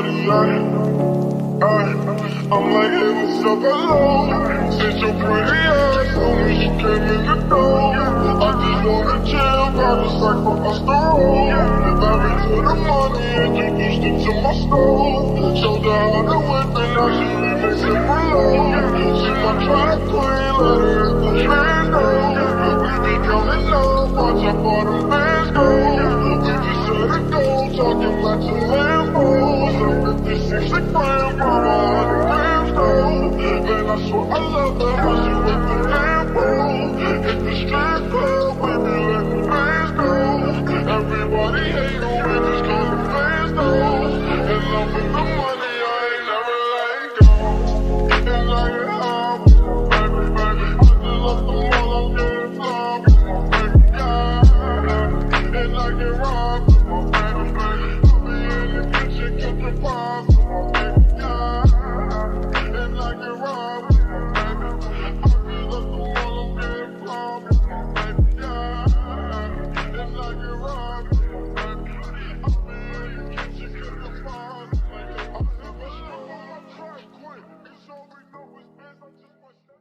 shawty, I'm like, hey, what's up, hello? Since your pretty ass told me she came in the door, I just wanna chill, got a sack for us to roll. Married to the money, introduced her to my stove. Showed her how to whip and now she remix it for low. She my track queen, let her hit the trend, we be counting up, watch how far them bands go. We just set it go, talking about your Lambos. 56 a gram, mama, 100 grams though. Man, I swear I love her, how she with the Lambo. Hit the strip club, we be letting bands go. Everybody hate on, we just call them fans though. And love in the money, I ain't never letting go. And I get high with my baby, baby. I just love them all, I'm getting fly with my baby, yeah. And I get robbed with my baby, baby. I be in the kitchen cooking pies with my baby, yeah. And I get robbed with my baby. I just love them all, I'm getting fly with my baby, yeah. And I get robbed with my baby. I be in the kitchen cooking pies with my baby. I never stop on my track quick, 'cause all we know is biz, I just want that.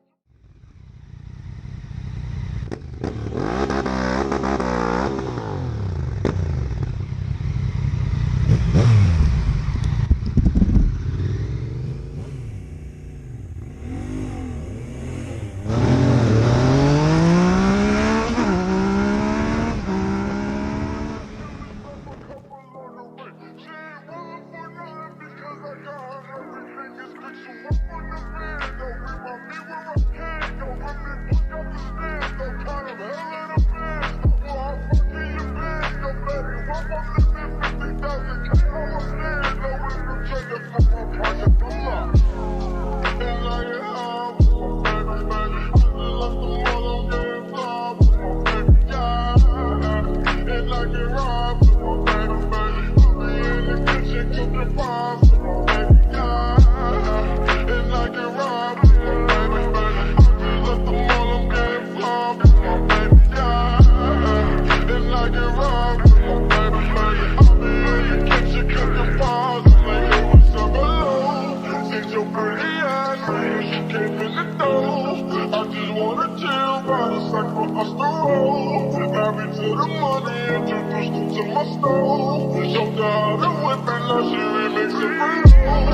Married to the money, introduced her to my stove. Showed her how to whip and now she remix it for low.